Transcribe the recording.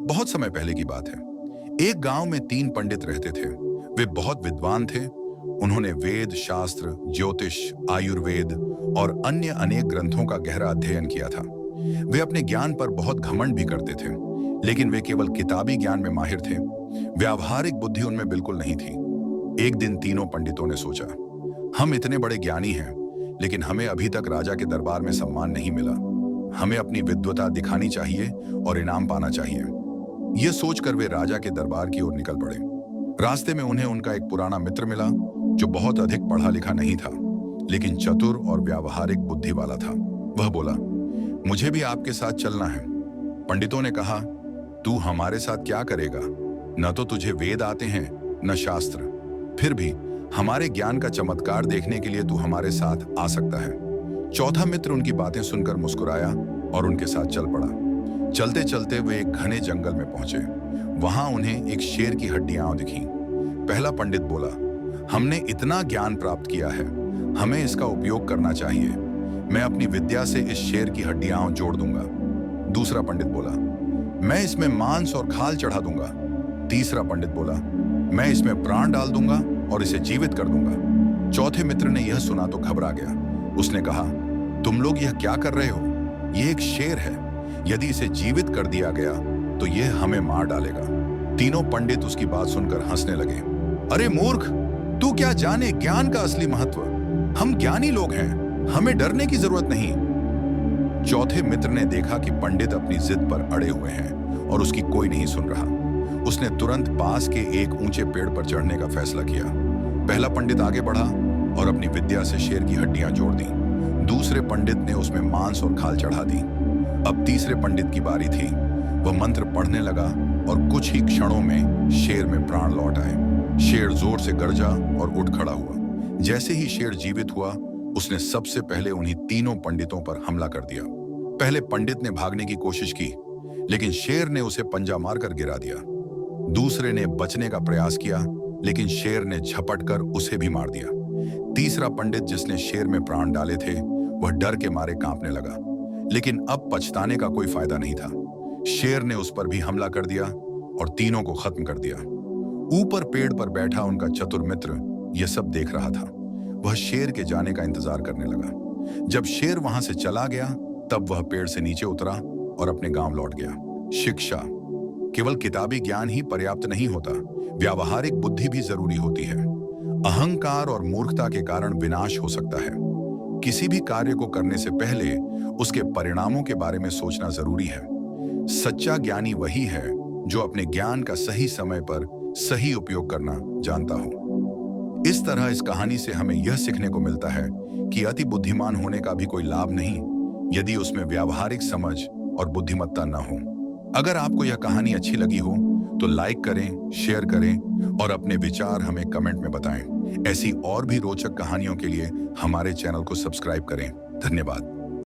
बहुत समय पहले की बात है। एक गांव में 3 पंडित रहते थे। वे बहुत विद्वान थे। उन्होंने वेद, शास्त्र, ज्योतिष, आयुर्वेद और अन्य अनेक ग्रंथों का गहरा अध्ययन किया था। वे अपने ज्ञान पर बहुत घमंड भी करते थे, लेकिन वे केवल किताबी ज्ञान में माहिर थे। व्यावहारिक बुद्धि उनमें बिल्कुल नहीं थी। एक दिन तीनों पंडितों ने सोचा, हम इतने बड़े ज्ञानी हैं, लेकिन हमें अभी तक राजा के दरबार में सम्मान नहीं मिला। हमें अपनी विद्वता दिखानी चाहिए और इनाम पाना चाहिए। यह सोचकर वे राजा के दरबार की ओर निकल पड़े। रास्ते में उन्हें उनका एक पुराना मित्र मिला, जो बहुत अधिक पढ़ा लिखा नहीं था, लेकिन चतुर और व्यावहारिक बुद्धि वाला था। वह बोला, मुझे भी आपके साथ चलना है। पंडितों ने कहा, तू हमारे साथ क्या करेगा? न तो तुझे वेद आते हैं, न शास्त्र। फिर भी हमारे ज्ञान का चमत्कार देखने के लिए तू हमारे साथ आ सकता है। चौथा मित्र उनकी बातें सुनकर मुस्कुराया और उनके साथ चल पड़ा। चलते चलते वे एक घने जंगल में पहुंचे। वहां उन्हें एक शेर की हड्डियां दिखीं। पहला पंडित बोला, हमने इतना ज्ञान प्राप्त किया है, हमें इसका उपयोग करना चाहिए। मैं अपनी विद्या से इस शेर की हड्डियां जोड़ दूंगा। दूसरा पंडित बोला, मैं इसमें मांस और खाल चढ़ा दूंगा। तीसरा पंडित बोला, मैं इसमें प्राण डाल दूंगा और इसे जीवित कर दूंगा। चौथे मित्र ने यह सुना तो घबरा गया। उसने कहा, तुम लोग यह क्या कर रहे हो? यह एक शेर है। यदि इसे जीवित कर दिया गया तो यह हमें मार डालेगा। तीनों पंडित उसकी बात सुनकर हंसने लगे। अरे मूर्ख, तू क्या जाने ज्ञान का असली महत्व? हम ज्ञानी लोग हैं, हमें डरने की जरूरत नहीं। चौथे मित्र ने देखा कि पंडित अपनी जिद पर अड़े हुए हैं और उसकी कोई नहीं सुन रहा। उसने तुरंत पास के एक ऊंचे पेड़ पर चढ़ने का फैसला किया। पहला पंडित आगे बढ़ा और अपनी विद्या से शेर की हड्डियां जोड़ दी। दूसरे पंडित ने उसमें मांस और खाल चढ़ा दी। अब तीसरे पंडित की बारी थी। वह मंत्र पढ़ने लगा और कुछ ही क्षणों में शेर में प्राण लौट आए। शेर जोर से गरजा और उठ खड़ा हुआ। जैसे ही शेर जीवित हुआ, उसने सबसे पहले उन्हीं तीनों पंडितों पर हमला कर दिया। पहले पंडित ने भागने की कोशिश की, लेकिन शेर ने उसे पंजा मारकर गिरा दिया। दूसरे ने बचने का प्रयास किया, लेकिन शेर ने झपटकर उसे भी मार दिया। तीसरा पंडित, जिसने शेर में प्राण डाले थे, वह डर के मारे कांपने लगा, लेकिन अब पछताने का कोई फायदा नहीं था। शेर ने उस पर भी हमला कर दिया और तीनों को खत्म कर दिया। ऊपर पेड़ पर बैठा उनका चतुर मित्र यह सब देख रहा था। वह शेर के जाने का इंतजार करने लगा। जब शेर वहां से चला गया, तब वह पेड़ से नीचे उतरा और अपने गांव लौट गया। शिक्षा, केवल किताबी ज्ञान ही पर्याप्त नहीं होता, व्यावहारिक बुद्धि भी जरूरी होती है। अहंकार और मूर्खता के कारण विनाश हो सकता है। किसी भी कार्य को करने से पहले उसके परिणामों के बारे में सोचना जरूरी है। सच्चा ज्ञानी वही है जो अपने ज्ञान का सही समय पर सही उपयोग करना जानता हो। इस तरह इस कहानी से हमें यह सीखने को मिलता है कि अति बुद्धिमान होने का भी कोई लाभ नहीं, यदि उसमें व्यावहारिक समझ और बुद्धिमत्ता न हो। अगर आपको यह कहानी अच्छी लगी हो तो लाइक करें, शेयर करें और अपने विचार हमें कमेंट में बताएं। ऐसी और भी रोचक कहानियों के लिए हमारे चैनल को सब्सक्राइब करें। धन्यवाद।